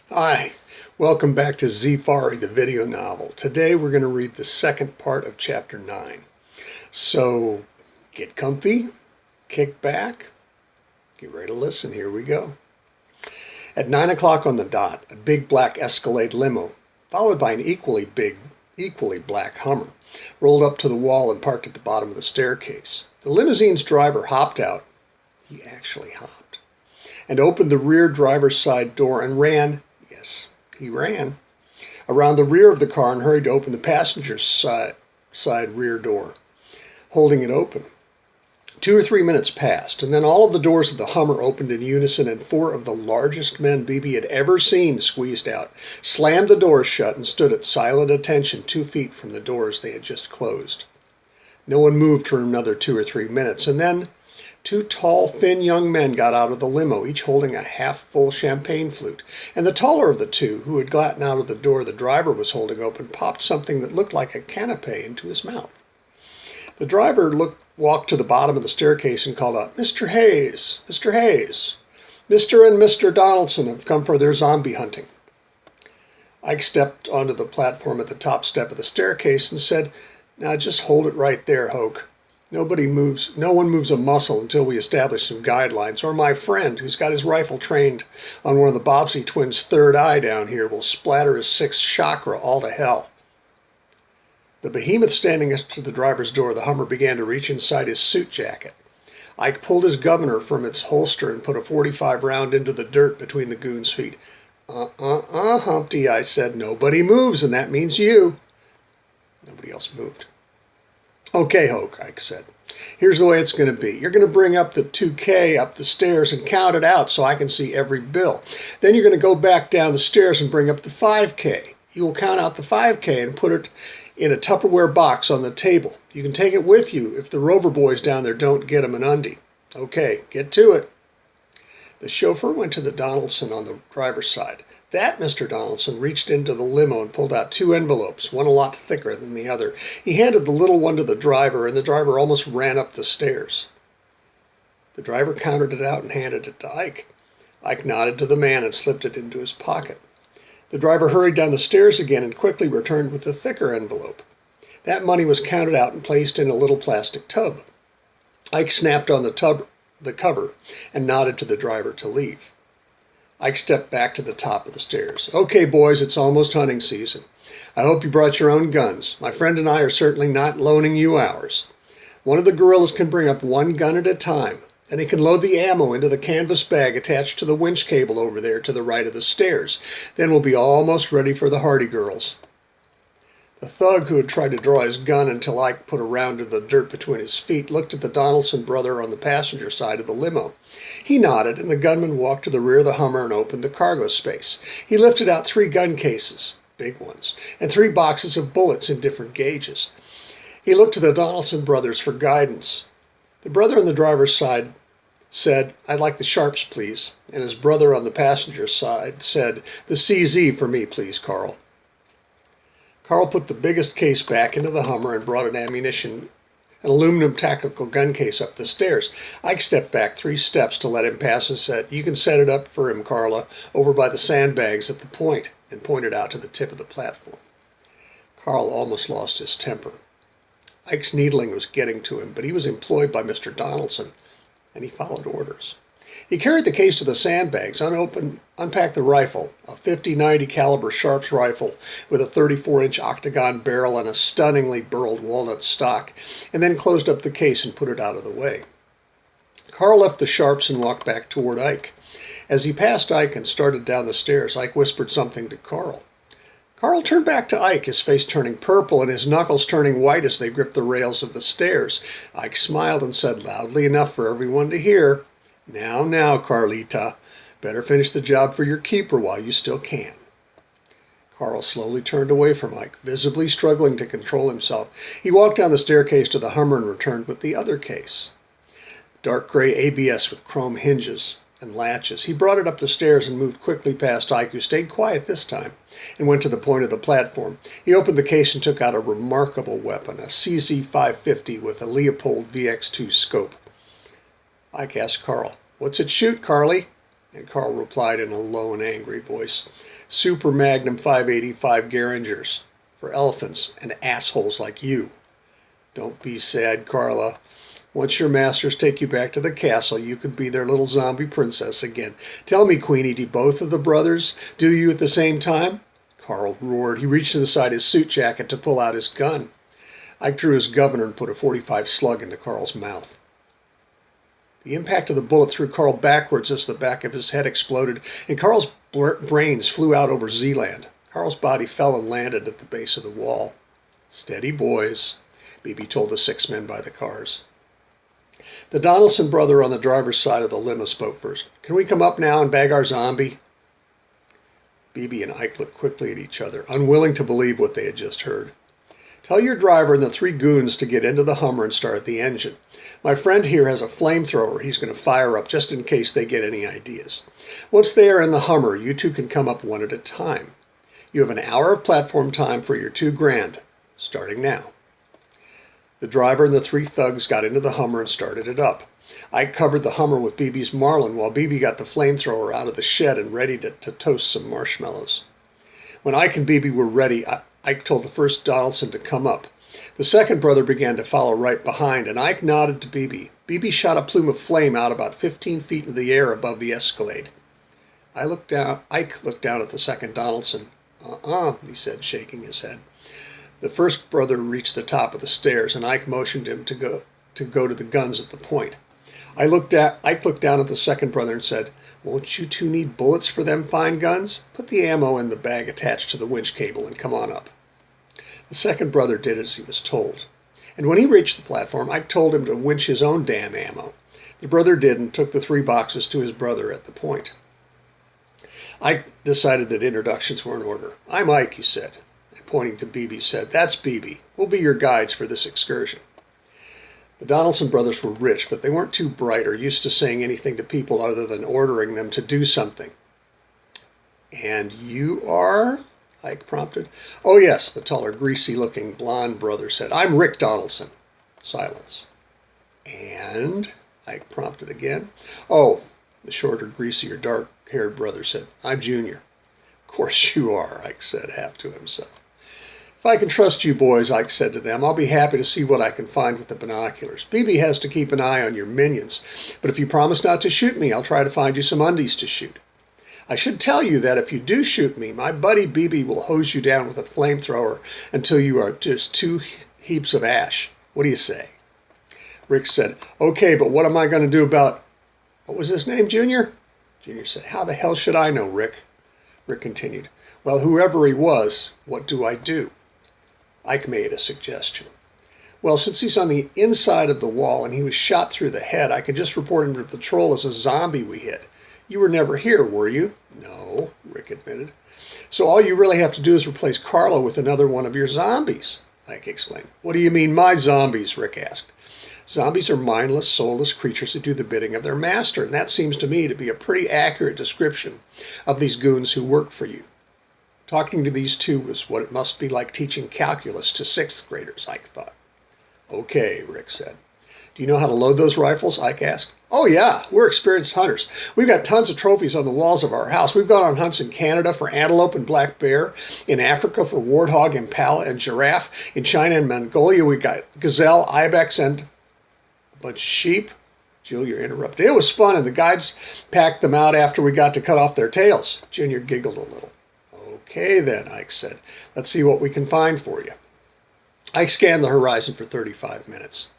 Hi, welcome back to Z-fari, the video novel. Today we're going to read the second part of chapter 9. So get comfy, kick back, get ready to listen. Here we go. At 9 o'clock on the dot, a big black Escalade limo, followed by an equally black Hummer, rolled up to the wall and parked at the bottom of the staircase. The limousine's driver hopped out. He actually hopped. And opened the rear driver's side door and ran. Yes, he ran around the rear of the car and hurried to open the passenger's side rear door, holding it open. 2 or 3 minutes passed, and then all of the doors of the Hummer opened in unison, and 4 of the largest men Beebe had ever seen squeezed out, slammed the doors shut, and stood at silent attention 2 feet from the doors they had just closed. No one moved for another 2 or 3 minutes, and then 2 tall, thin young men got out of the limo, each holding a half-full champagne flute, and the taller of the 2, who had gotten out of the door the driver was holding open, popped something that looked like a canapé into his mouth. The driver walked to the bottom of the staircase and called out, "Mr. Hayes, Mr. Hayes, Mr. and Mr. Donaldson have come for their zombie hunting." Ike stepped onto the platform at the top step of the staircase and said, "Now just hold it right there, Hoke. No one moves a muscle until we establish some guidelines, or my friend, who's got his rifle trained on one of the Bobbsey twins' third eye down here, will splatter his 6th chakra all to hell." The behemoth standing next to the driver's door, the Hummer, began to reach inside his suit jacket. Ike pulled his governor from its holster and put a .45 round into the dirt between the goon's feet. Humpty, I said. Nobody moves, and that means you. Nobody else moved. "Okay, Hoke," Ike said. "Here's the way it's going to be. You're going to bring up the 2K up the stairs and count it out so I can see every bill. Then you're going to go back down the stairs and bring up the 5K. You will count out the 5K and put it in a Tupperware box on the table. You can take it with you if the Rover boys down there don't get him an undie. Okay, get to it." The chauffeur went to the Donaldson on the driver's side. That Mr. Donaldson reached into the limo and pulled out 2 envelopes, one a lot thicker than the other. He handed the little one to the driver, and the driver almost ran up the stairs. The driver counted it out and handed it to Ike. Ike nodded to the man and slipped it into his pocket. The driver hurried down the stairs again and quickly returned with the thicker envelope. That money was counted out and placed in a little plastic tub. Ike snapped on the cover and nodded to the driver to leave. Ike stepped back to the top of the stairs. "Okay, boys, it's almost hunting season. I hope you brought your own guns. My friend and I are certainly not loaning you ours. One of the guerrillas can bring up 1 gun at a time. Then he can load the ammo into the canvas bag attached to the winch cable over there to the right of the stairs. Then we'll be almost ready for the Hardy girls." The thug, who had tried to draw his gun until Ike put a round in the dirt between his feet, looked at the Donaldson brother on the passenger side of the limo. He nodded, and the gunman walked to the rear of the Hummer and opened the cargo space. He lifted out 3 gun cases, big ones, and 3 boxes of bullets in different gauges. He looked to the Donaldson brothers for guidance. The brother on the driver's side said, "I'd like the sharps, please," and his brother on the passenger side said, "The CZ for me, please, Carl." Carl put the biggest case back into the Hummer and brought an aluminum tactical gun case up the stairs. Ike stepped back 3 steps to let him pass and said, "You can set it up for him, Carla, over by the sandbags at the point," and pointed out to the tip of the platform. Carl almost lost his temper. Ike's needling was getting to him, but he was employed by Mr. Donaldson, and he followed orders. He carried the case to the sandbags, unpacked the rifle, a .50-90 caliber Sharps rifle with a 34-inch octagon barrel and a stunningly burled walnut stock, and then closed up the case and put it out of the way. Carl left the Sharps and walked back toward Ike. As he passed Ike and started down the stairs, Ike whispered something to Carl. Carl turned back to Ike, his face turning purple and his knuckles turning white as they gripped the rails of the stairs. Ike smiled and said loudly enough for everyone to hear, Now, Carlita, better finish the job for your keeper while you still can." Carl slowly turned away from Ike, visibly struggling to control himself. He walked down the staircase to the Hummer and returned with the other case. Dark gray ABS with chrome hinges and latches. He brought it up the stairs and moved quickly past Ike, who stayed quiet this time, and went to the point of the platform. He opened the case and took out a remarkable weapon, a CZ-550 with a Leopold VX2 scope. Ike asked Carl, "What's it shoot, Carly?" And Carl replied in a low and angry voice, Super Magnum 585 Geringers for elephants and assholes like you. Don't be sad, Carla. Once your masters take you back to the castle, you can be their little zombie princess again. Tell me, Queenie, do both of the brothers do you at the same time? Carl roared. He reached inside his suit jacket to pull out his gun. Ike drew his governor and put a .45 slug into Carl's mouth. The impact of the bullet threw Carl backwards as the back of his head exploded, and Carl's brains flew out over Zealand. Carl's body fell and landed at the base of the wall. Steady, boys, Beebe told the 6 men by the cars. The Donaldson brother on the driver's side of the limo spoke first. Can we come up now and bag our zombie? Beebe and Ike looked quickly at each other, unwilling to believe what they had just heard. Tell your driver and the 3 goons to get into the Hummer and start the engine. My friend here has a flamethrower he's going to fire up just in case they get any ideas. Once they are in the Hummer, you 2 can come up one at a time. You have an hour of platform time for your $2,000, starting now. The driver and the 3 thugs got into the Hummer and started it up. Ike covered the Hummer with Beebe's Marlin while Beebe got the flamethrower out of the shed and ready to toast some marshmallows. When Ike and Beebe were ready, Ike told the first Donaldson to come up. The second brother began to follow right behind, and Ike nodded to Beebe. Beebe shot a plume of flame out about 15 feet into the air above the Escalade. Ike looked down at the second Donaldson. He said, shaking his head. The first brother reached the top of the stairs, and Ike motioned him to go to the guns at the point. Ike looked down at the second brother and said, Won't you 2 need bullets for them fine guns? Put the ammo in the bag attached to the winch cable and come on up. The second brother did as he was told. And when he reached the platform, Ike told him to winch his own damn ammo. The brother did and took the 3 boxes to his brother at the point. Ike decided that introductions were in order. I'm Ike, he said. And pointing to Beebe, said, That's Beebe. We'll be your guides for this excursion. The Donaldson brothers were rich, but they weren't too bright or used to saying anything to people other than ordering them to do something. And you are? Ike prompted. Oh, yes, the taller, greasy-looking blond brother said. I'm Rick Donaldson. Silence. And? Ike prompted again. Oh, the shorter, greasier, dark-haired brother said. I'm Junior. Of course you are, Ike said, half to himself. If I can trust you boys, Ike said to them, I'll be happy to see what I can find with the binoculars. Beebe has to keep an eye on your minions, but if you promise not to shoot me, I'll try to find you some undies to shoot. I should tell you that if you do shoot me, my buddy Beebe will hose you down with a flamethrower until you are just 2 heaps of ash. What do you say? Rick said, Okay, but what am I going to do about... What was his name, Junior? Junior said, How the hell should I know, Rick? Rick continued, Well, whoever he was, what do I do? Ike made a suggestion. Well, since he's on the inside of the wall and he was shot through the head, I could just report him to patrol as a zombie we hit. You were never here, were you? No, Rick admitted. So all you really have to do is replace Carlo with another one of your zombies, Ike explained. What do you mean, my zombies? Rick asked. Zombies are mindless, soulless creatures that do the bidding of their master, and that seems to me to be a pretty accurate description of these goons who work for you. Talking to these 2 was what it must be like teaching calculus to 6th graders, Ike thought. Okay, Rick said. Do you know how to load those rifles? Ike asked. Oh, yeah, we're experienced hunters. We've got tons of trophies on the walls of our house. We've gone on hunts in Canada for antelope and black bear, in Africa for warthog, impala, and giraffe. In China and Mongolia, we got gazelle, ibex, and a bunch of sheep. Julia interrupted. It was fun, and the guides packed them out after we got to cut off their tails. Junior giggled a little. Okay, then, Ike said. Let's see what we can find for you. Ike scanned the horizon for 35 minutes.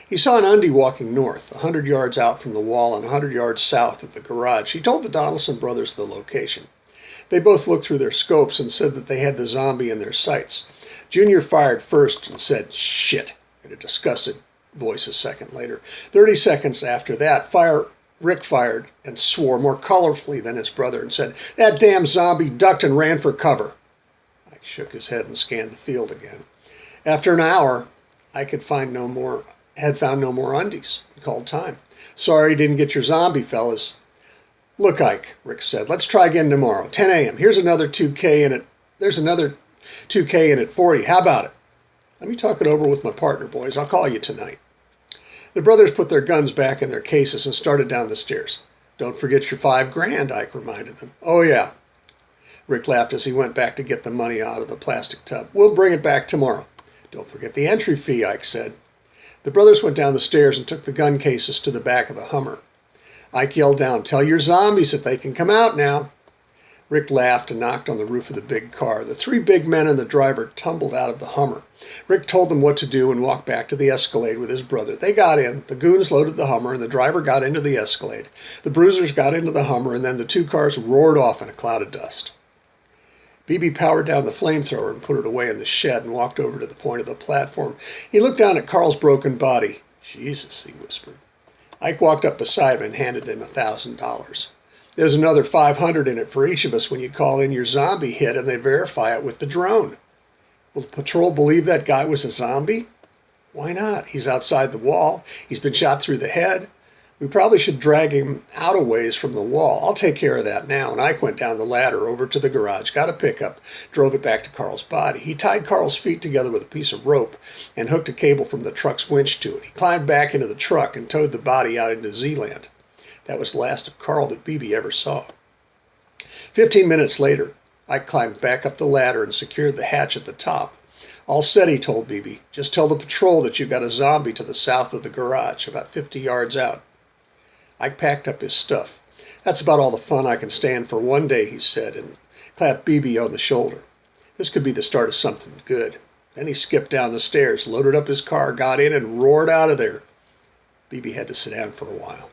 He saw an undie walking north, 100 yards out from the wall and 100 yards south of the garage. He told the Donaldson brothers the location. They both looked through their scopes and said that they had the zombie in their sights. Junior fired first and said, Shit, in a disgusted voice a second later. 30 seconds after that, Rick fired and swore more colorfully than his brother and said, That damn zombie ducked and ran for cover. Ike shook his head and scanned the field again. After an hour, Ike had found no more undies. He called time. Sorry, didn't get your zombie, fellas. Look, Ike, Rick said, let's try again tomorrow, 10 a.m. Here's another 2K in it. There's another 2K in it for you. How about it? Let me talk it over with my partner, boys. I'll call you tonight. The brothers put their guns back in their cases and started down the stairs. Don't forget your $5,000, Ike reminded them. Oh, yeah. Rick laughed as he went back to get the money out of the plastic tub. We'll bring it back tomorrow. Don't forget the entry fee, Ike said. The brothers went down the stairs and took the gun cases to the back of the Hummer. Ike yelled down, "Tell your zombies that they can come out now." Rick laughed and knocked on the roof of the big car. The three big men and the driver tumbled out of the Hummer. Rick told them what to do and walked back to the Escalade with his brother. They got in, the goons loaded the Hummer, and the driver got into the Escalade. The bruisers got into the Hummer, and then the two cars roared off in a cloud of dust. BB powered down the flamethrower and put it away in the shed and walked over to the point of the platform. He looked down at Carl's broken body. "Jesus," he whispered. Ike walked up beside him and handed him $1,000. "There's another 500 in it for each of us when you call in your zombie hit and they verify it with the drone." "Will the patrol believe that guy was a zombie?" "Why not? He's outside the wall. He's been shot through the head. We probably should drag him out a ways from the wall. I'll take care of that now." And Ike went down the ladder over to the garage, got a pickup, drove it back to Carl's body. He tied Carl's feet together with a piece of rope and hooked a cable from the truck's winch to it. He climbed back into the truck and towed the body out into Z-land. That was the last of Carl that BB ever saw. 15 minutes later, Ike climbed back up the ladder and secured the hatch at the top. "All set," he told BB. "Just tell the patrol that you've got a zombie to the south of the garage, about 50 yards out." Ike packed up his stuff. "That's about all the fun I can stand for one day," he said, and clapped BB on the shoulder. This could be the start of something good. Then he skipped down the stairs, loaded up his car, got in, and roared out of there. BB had to sit down for a while.